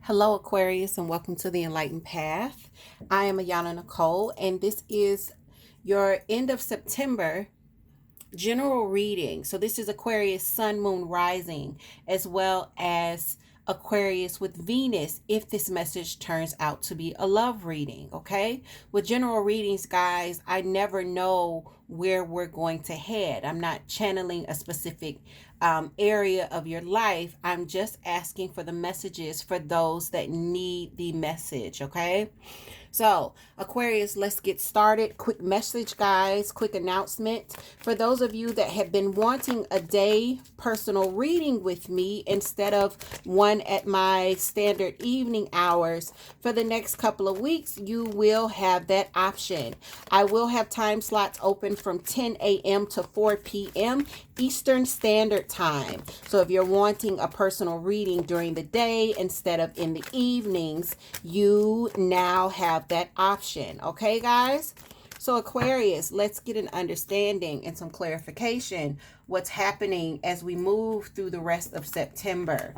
Hello, Aquarius, and welcome to the Enlightened Path. I am Ayana Nicole, and this is your end of September general reading. So, this is Aquarius Sun, Moon, Rising, as well as Aquarius with Venus, if this message turns out to be a love reading. Okay, with general readings, guys, I never know where we're going to head. I'm not channeling a specific area of your life. I'm just asking for the messages for those that need the message. Okay, so, Aquarius, let's get started. Quick message, guys, quick announcement. For those of you that have been wanting a day personal reading with me instead of one at my standard evening hours, for the next couple of weeks, you will have that option. I will have time slots open from 10 a.m. to 4 p.m. Eastern Standard Time. So if you're wanting a personal reading during the day instead of in the evenings, you now have that option. Okay, guys? So Aquarius, let's get an understanding and some clarification what's happening as we move through the rest of September.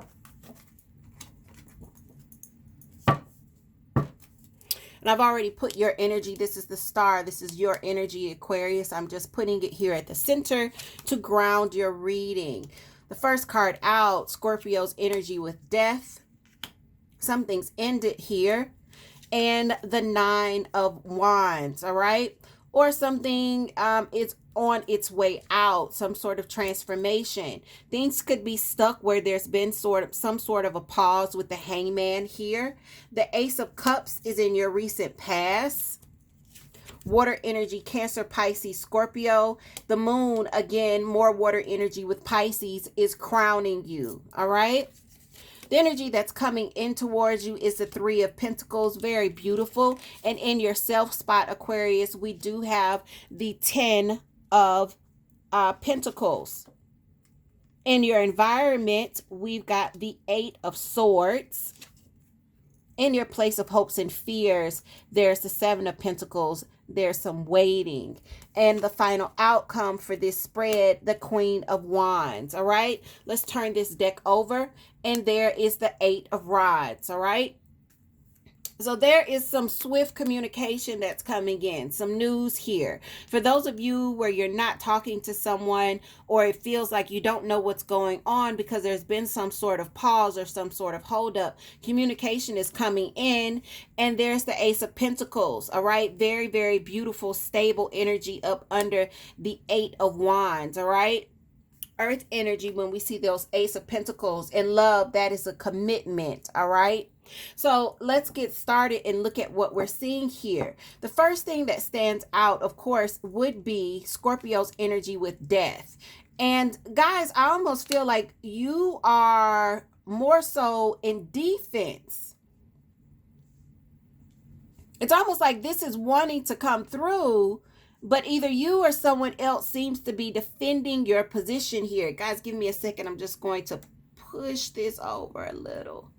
And I've already put your energy. This is the star. This is your energy, Aquarius. I'm just putting it here at the center to ground your reading. The first card out, Scorpio's energy with death. Something's ended here. And the 9 of Wands, all right? Or something is on its way out, some sort of transformation. Things could be stuck where there's been some sort of a pause with the Hangman here. The Ace of Cups is in your recent past. Water energy, Cancer, Pisces, Scorpio. The moon, again, more water energy with Pisces, is crowning you, all right? The energy that's coming in towards you is the 3 of Pentacles. Very beautiful. And in your self spot, Aquarius, we do have the 10 of Pentacles. In your environment, we've got the 8 of Swords. In your place of hopes and fears, there's the 7 of Pentacles. There's some waiting. And the final outcome for this spread, the Queen of Wands. All right, let's turn this deck over. And there is the 8 of Rods. All right. So there is some swift communication that's coming in, some news here. For those of you where you're not talking to someone, or it feels like you don't know what's going on because there's been some sort of pause or some sort of holdup, communication is coming in. And there's the Ace of Pentacles, all right? Very, very beautiful, stable energy up under the 8 of Wands, all right? Earth energy, when we see those Ace of Pentacles and love, that is a commitment, all right? So let's get started and look at what we're seeing here. The first thing that stands out, of course, would be Scorpio's energy with death. And guys, I almost feel like you are more so in defense. It's almost like this is wanting to come through, but either you or someone else seems to be defending your position here. Guys, give me a second. I'm just going to push this over a little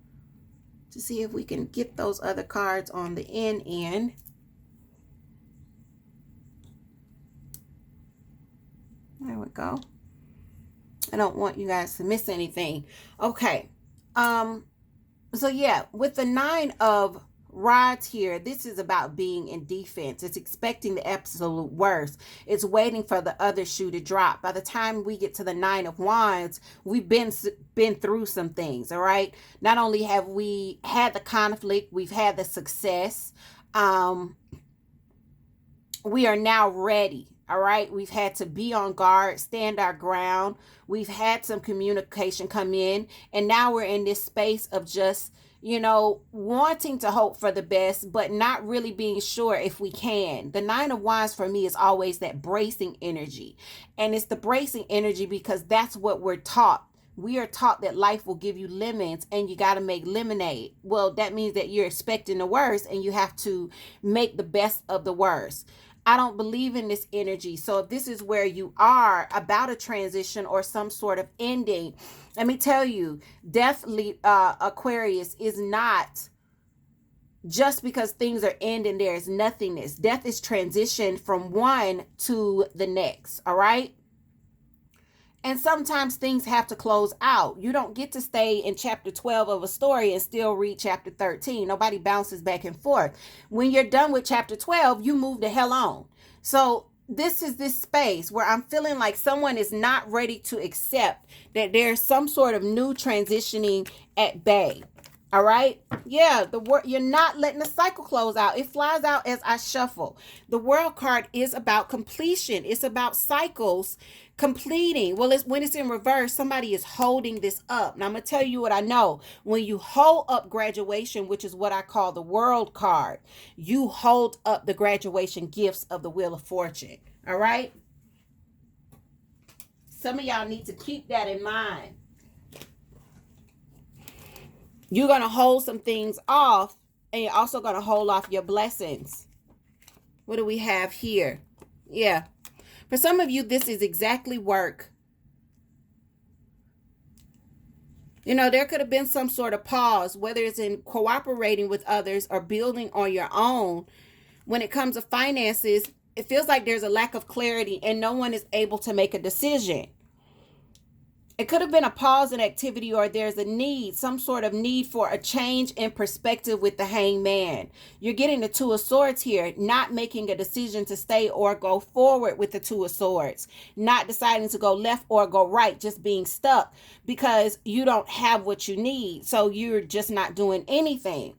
to see if we can get those other cards on the end. There we go. I don't want you guys to miss anything. Okay. So yeah, with the 9 of Rods here, this is about being in defense. It's expecting the absolute worst. It's waiting for the other shoe to drop. By the time we get to the 9 of Wands, we've been through some things, all right? Not only have we had the conflict, we've had the success. We are now ready, all right? We've had to be on guard, stand our ground. We've had some communication come in, and now we're in this space of just, wanting to hope for the best, but not really being sure if we can. The 9 of Wands for me is always that bracing energy. And it's the bracing energy because that's what we're taught. We are taught that life will give you lemons and you got to make lemonade. Well, that means that you're expecting the worst and you have to make the best of the worst. I don't believe in this energy. So if this is where you are about a transition or some sort of ending, let me tell you, death, Aquarius, is not just because things are ending, there is nothingness. Death is transition from one to the next, all right? And sometimes things have to close out. You don't get to stay in chapter 12 of a story and still read chapter 13. Nobody bounces back and forth. When you're done with chapter 12, you move the hell on. So this is this space where I'm feeling like someone is not ready to accept that there's some sort of new transitioning at bay. All right. Yeah, you're not letting the cycle close out. It flies out as I shuffle. The world card is about completion. It's about cycles completing. Well, when it's in reverse, somebody is holding this up. Now I'm gonna tell you what I know. When you hold up graduation, which is what I call the world card, you hold up the graduation gifts of the Wheel of Fortune. All right. Some of y'all need to keep that in mind. You're going to hold some things off, and you're also going to hold off your blessings. What do we have here? Yeah. For some of you, this is exactly work. You know, there could have been some sort of pause, whether it's in cooperating with others or building on your own. When it comes to finances, it feels like there's a lack of clarity and no one is able to make a decision. It could have been a pause in activity, or there's a need, some sort of need for a change in perspective with the hangman. You're getting the Two of Swords here, not making a decision to stay or go forward with the Two of Swords, not deciding to go left or go right, just being stuck because you don't have what you need. So you're just not doing anything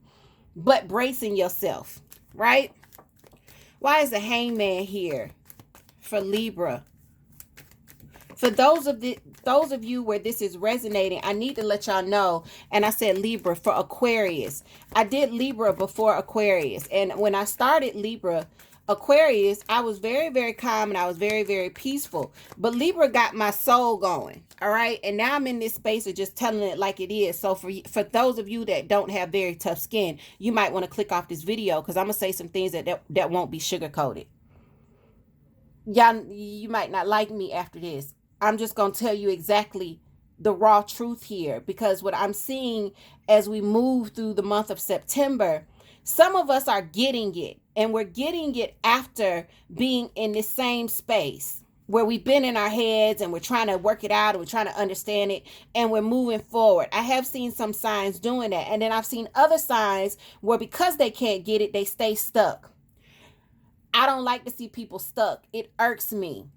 but bracing yourself, right? Why is the hangman here for Libra? For those of you where this is resonating, I need to let y'all know, and I said Libra for Aquarius. I did Libra before Aquarius, and when I started Libra, Aquarius, I was very, very calm and I was very, very peaceful. But Libra got my soul going, all right? And now I'm in this space of just telling it like it is. So for those of you that don't have very tough skin, you might want to click off this video because I'm going to say some things that won't be sugar-coated. Y'all, you might not like me after this. I'm just going to tell you exactly the raw truth here, because what I'm seeing as we move through the month of September, some of us are getting it, and we're getting it after being in the same space where we've been in our heads and we're trying to work it out and we're trying to understand it and we're moving forward. I have seen some signs doing that, and then I've seen other signs where because they can't get it, they stay stuck. I don't like to see people stuck. It irks me.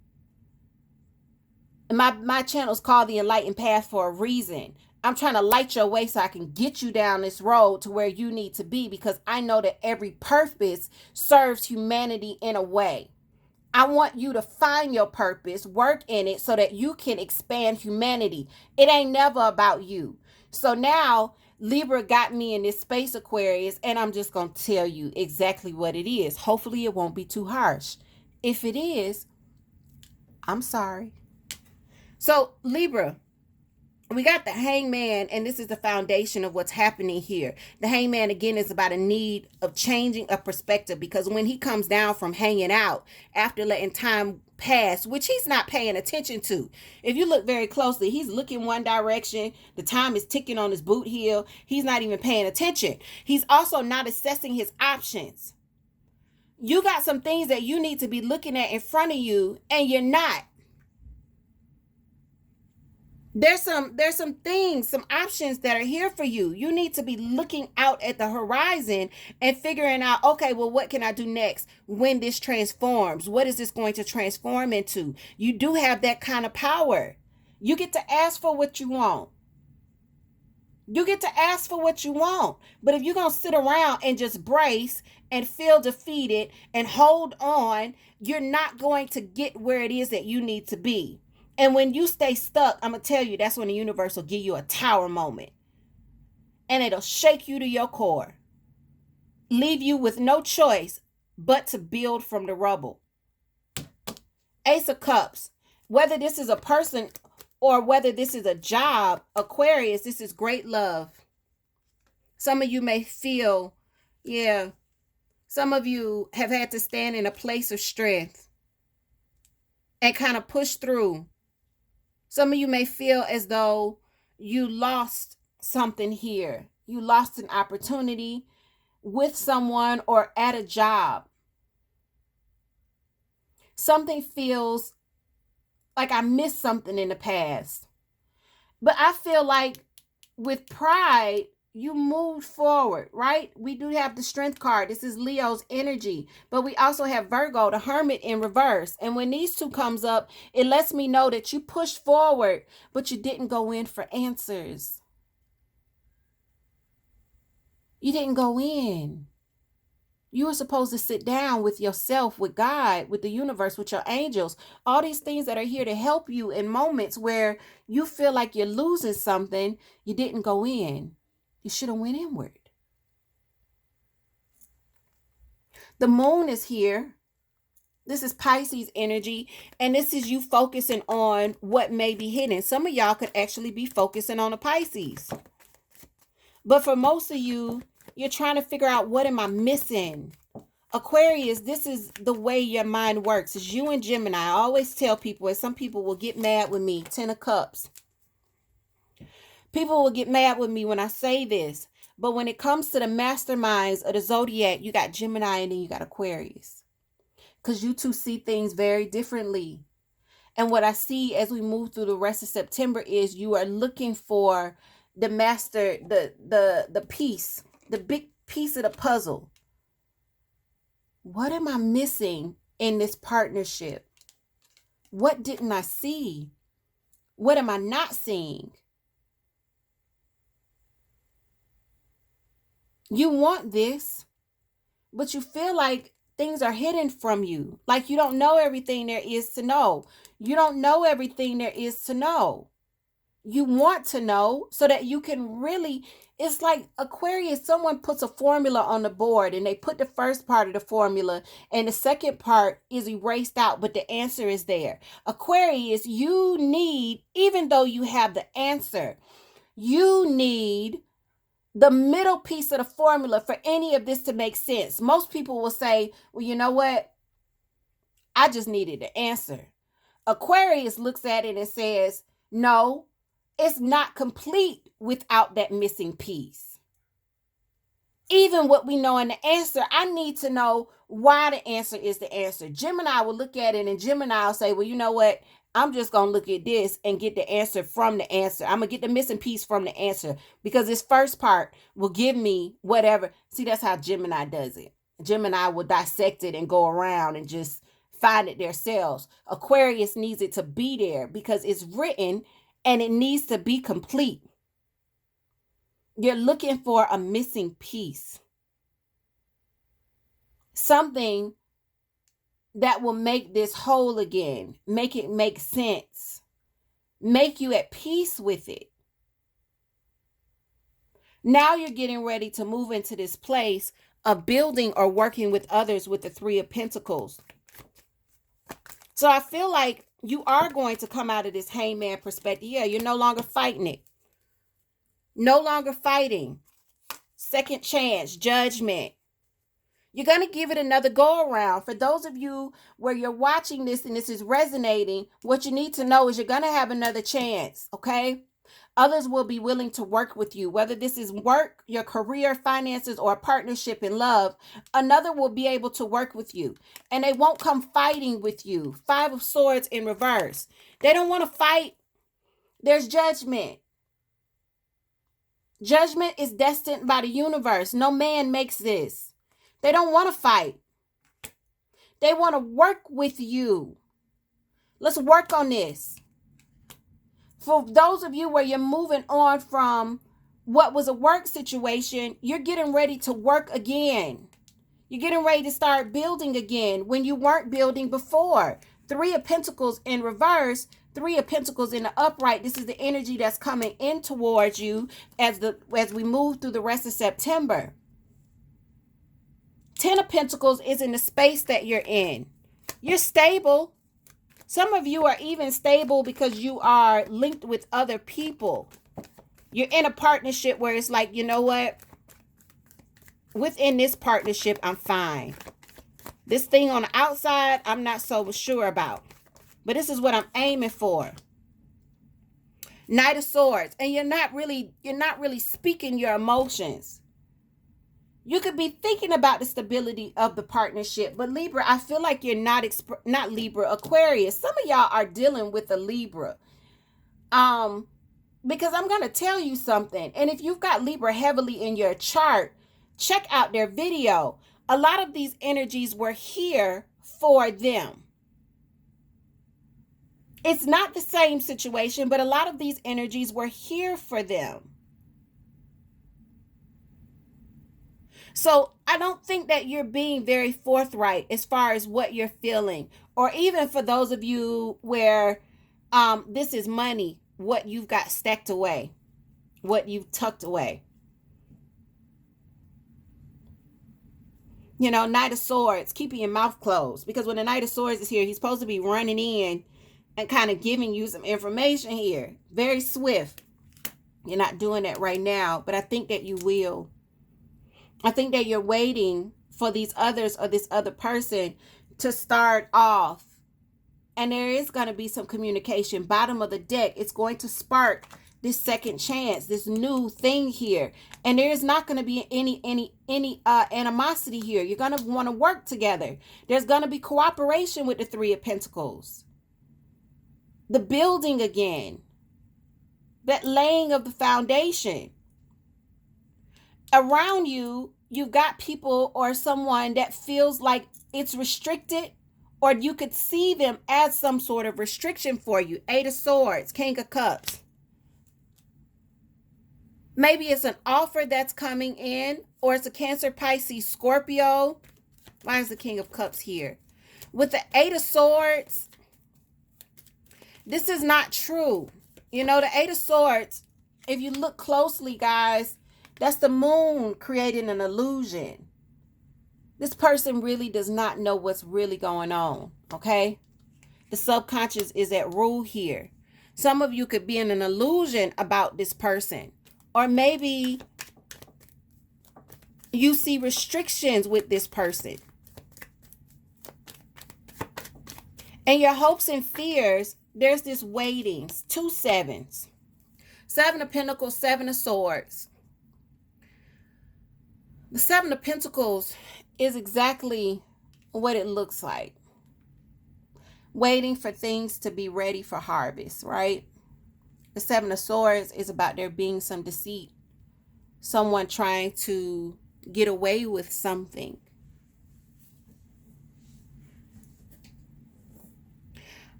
My channel is called The Enlightened Path for a reason. I'm trying to light your way so I can get you down this road to where you need to be, because I know that every purpose serves humanity in a way. I want you to find your purpose, work in it so that you can expand humanity. It ain't never about you. So now Libra got me in this space, Aquarius, and I'm just going to tell you exactly what it is. Hopefully it won't be too harsh. If it is, I'm sorry. So Libra, we got the hangman, and this is the foundation of what's happening here. The hangman, again, is about a need of changing a perspective, because when he comes down from hanging out after letting time pass, which he's not paying attention to. If you look very closely, he's looking one direction. The time is ticking on his boot heel. He's not even paying attention. He's also not assessing his options. You got some things that you need to be looking at in front of you, and you're not. There's some things, some options that are here for you. You need to be looking out at the horizon and figuring out, okay, well, what can I do next when this transforms? What is this going to transform into? You do have that kind of power. You get to ask for what you want. You get to ask for what you want. But if you're going to sit around and just brace and feel defeated and hold on, you're not going to get where it is that you need to be. And when you stay stuck, I'm going to tell you, that's when the universe will give you a tower moment. And it'll shake you to your core. Leave you with no choice but to build from the rubble. Ace of Cups. Whether this is a person or whether this is a job, Aquarius, this is great love. Some of you may feel, some of you have had to stand in a place of strength and kind of push through. Some of you may feel as though you lost something here. You lost an opportunity with someone or at a job. Something feels like I missed something in the past. But I feel like with pride, you moved forward, right? We do have the strength card. This is Leo's energy. But we also have Virgo, the hermit in reverse. And when these two comes up, it lets me know that you pushed forward, but you didn't go in for answers. You didn't go in. You were supposed to sit down with yourself, with God, with the universe, with your angels, all these things that are here to help you in moments where you feel like you're losing something. You didn't go in. You should have went inward. The moon is here. This is Pisces energy, and this is you focusing on what may be hidden. Some of y'all could actually be focusing on a Pisces. But for most of you, you're trying to figure out, what am I missing? Aquarius, this is the way your mind works. It's you and Gemini. I always tell people, and some people will get mad with me, 10 of Cups. People will get mad with me when I say this. But when it comes to the masterminds of the zodiac, you got Gemini and then you got Aquarius. Because you two see things very differently. And what I see as we move through the rest of September is you are looking for the master, the piece, the big piece of the puzzle. What am I missing in this partnership? What didn't I see? What am I not seeing? You want this, but you feel like things are hidden from you. Like you don't know everything there is to know. You don't know everything there is to know. You want to know so that you can really, it's like Aquarius, someone puts a formula on the board and they put the first part of the formula and the second part is erased out, but the answer is there. Aquarius, you need, even though you have the answer, you need the middle piece of the formula for any of this to make sense. Most people will say, well, you know what? I just needed the answer. Aquarius looks at it and says, no, it's not complete without that missing piece. Even what we know in the answer, I need to know why the answer is the answer. Gemini will look at it and Gemini will say, well, you know what? I'm just going to look at this and get the answer from the answer. I'm going to get the missing piece from the answer because this first part will give me whatever. See, that's how Gemini does it. Gemini will dissect it and go around and just find it themselves. Aquarius needs it to be there because it's written and it needs to be complete. You're looking for a missing piece. Something that will make this whole again, make it make sense, make you at peace with it. Now you're getting ready to move into this place of building or working with others with the Three of Pentacles. So I feel like you are going to come out of this hangman perspective. Yeah, you're no longer fighting it. No longer fighting. Second chance, judgment. You're going to give it another go around. For those of you where you're watching this and this is resonating, what you need to know is you're going to have another chance, okay? Others will be willing to work with you, whether this is work, your career, finances, or a partnership in love. Another will be able to work with you, and they won't come fighting with you. Five of Swords in reverse. They don't want to fight. There's judgment. Judgment is destined by the universe. No man makes this. They don't want to fight. They want to work with you. Let's work on this. For those of you where you're moving on from what was a work situation, you're getting ready to work again. You're getting ready to start building again when you weren't building before. Three of Pentacles in reverse, Three of Pentacles in the upright. This is the energy that's coming in towards you as we move through the rest of September. Ten of Pentacles is in the space that you're in. You're stable. Some of you are even stable because you are linked with other people. You're in a partnership where it's like, you know what? Within this partnership, I'm fine. This thing on the outside, I'm not so sure about. But this is what I'm aiming for. Knight of Swords. And you're not really speaking your emotions. You could be thinking about the stability of the partnership, but Libra, I feel like you're not Libra, Aquarius. Some of y'all are dealing with a Libra. Because I'm going to tell you something. And if you've got Libra heavily in your chart, check out their video. A lot of these energies were here for them. It's not the same situation, but a lot of these energies were here for them. So I don't think that you're being very forthright as far as what you're feeling, or even for those of you where this is money, what you've got stacked away, what you've tucked away. You know, Knight of Swords, keeping your mouth closed, because when the Knight of Swords is here, he's supposed to be running in and kind of giving you some information here. Very swift. You're not doing that right now, but I think that you will. I think that you're waiting for these others or this other person to start off. And there is going to be some communication. Bottom of the deck, it's going to spark this second chance, this new thing here. And there's not going to be any animosity here. You're going to want to work together. There's going to be cooperation with the Three of Pentacles. The building again. That laying of the foundation. Around you, you've got people or someone that feels like it's restricted, or you could see them as some sort of restriction for you. Eight of Swords, King of Cups. Maybe it's an offer that's coming in, or it's a Cancer, Pisces, Scorpio. Why is the King of Cups here? With the Eight of Swords, this is not true. You know, the Eight of Swords, if you look closely, guys, that's the moon creating an illusion. This person really does not know what's really going on, okay? The subconscious is at rule here. Some of you could be in an illusion about this person. Or maybe you see restrictions with this person. And your hopes and fears, there's this waiting. 2 sevens. 7 of Pentacles, 7 of Swords. The 7 of Pentacles is exactly what it looks like. Waiting for things to be ready for harvest, right? The 7 of Swords is about there being some deceit. Someone trying to get away with something.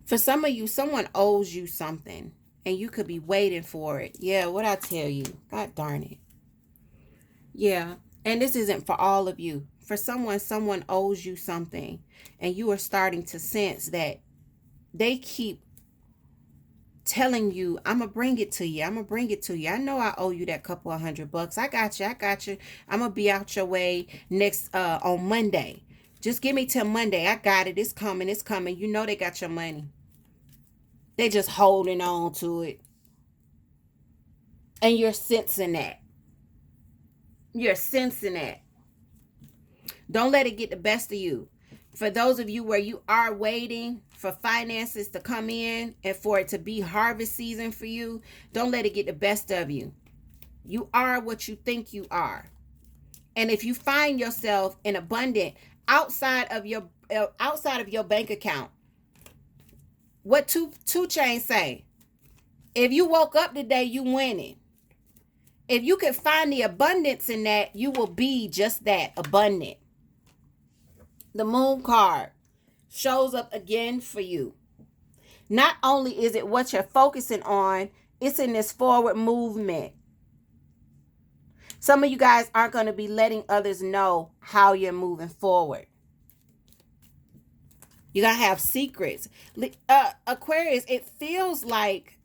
For some of you, someone owes you something and you could be waiting for it. Yeah, what I tell you. God darn it. Yeah. And this isn't for all of you. For someone owes you something, and you are starting to sense that they keep telling you, I'm going to bring it to you. I'm going to bring it to you. I know I owe you that couple of $100. I got you. I got you. I'm going to be out your way next on Monday. Just give me till Monday. I got it. It's coming. It's coming. You know they got your money. They just holding on to it. And you're sensing that. You're sensing that. Don't let it get the best of you. For those of you where you are waiting for finances to come in and for it to be harvest season for you, don't let it get the best of you. You are what you think you are. And if you find yourself in abundant outside of your bank account, what two Chainz say? If you woke up today, you winning. If you can find the abundance in that, you will be just that, abundant. The Moon card shows up again for you. Not only is it what you're focusing on, it's in this forward movement. Some of you guys aren't going to be letting others know how you're moving forward. You're going to have secrets. Aquarius, it feels like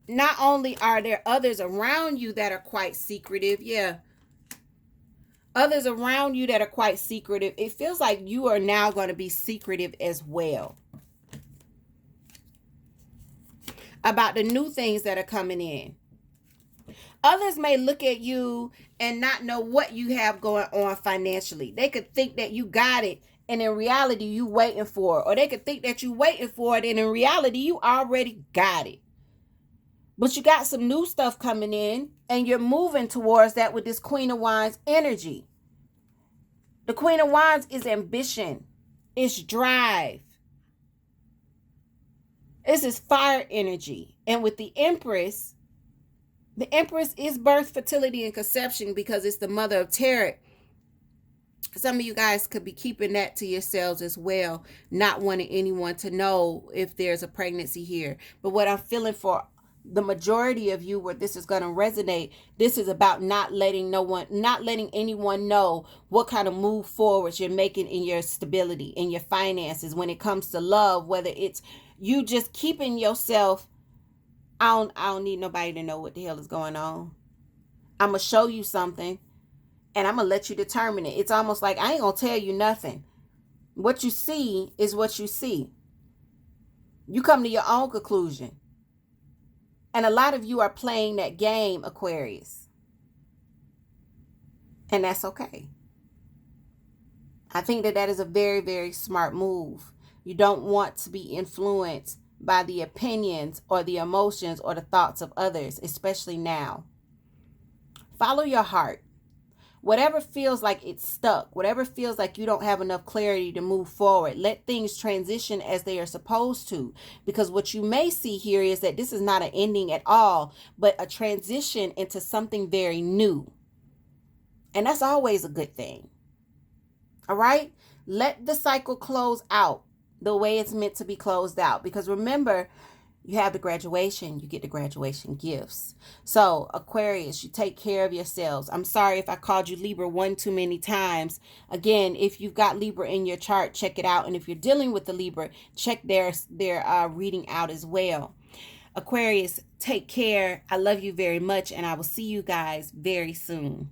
not only are there others around you that are quite secretive, others around you that are quite secretive, it feels like you are now going to be secretive as well about the new things that are coming in. Others may look at you and not know what you have going on financially. They could think that you got it, and in reality, you waiting for it. Or they could think that you waiting for it, and in reality, you already got it. But you got some new stuff coming in, and you're moving towards that with this Queen of Wands energy. The Queen of Wands is ambition. It's drive. This is fire energy. And with the Empress is birth, fertility, and conception because it's the mother of tarot. Some of you guys could be keeping that to yourselves as well, not wanting anyone to know if there's a pregnancy here. But what I'm feeling for the majority of you, where this is going to resonate, this is about not letting anyone know what kind of move forwards you're making in your stability, in your finances, when it comes to love, whether it's you just keeping yourself. I don't need nobody to know what the hell is going on. I'm going to show you something and I'm going to let you determine it. It's almost like I ain't going to tell you nothing. What you see is what you see. You come to your own conclusion. And a lot of you are playing that game, Aquarius. And that's okay. I think that is a very, very smart move. You don't want to be influenced by the opinions or the emotions or the thoughts of others, especially now. Follow your heart. Whatever feels like it's stuck, whatever feels like you don't have enough clarity to move forward, let things transition as they are supposed to. Because what you may see here is that this is not an ending at all, but a transition into something very new. And that's always a good thing. All right? Let the cycle close out the way it's meant to be closed out. Because remember, you have the graduation, you get the graduation gifts. So Aquarius, you take care of yourselves. I'm sorry if I called you Libra one too many times. Again, if you've got Libra in your chart, check it out. And if you're dealing with the Libra, check their reading out as well. Aquarius, take care. I love you very much, and I will see you guys very soon.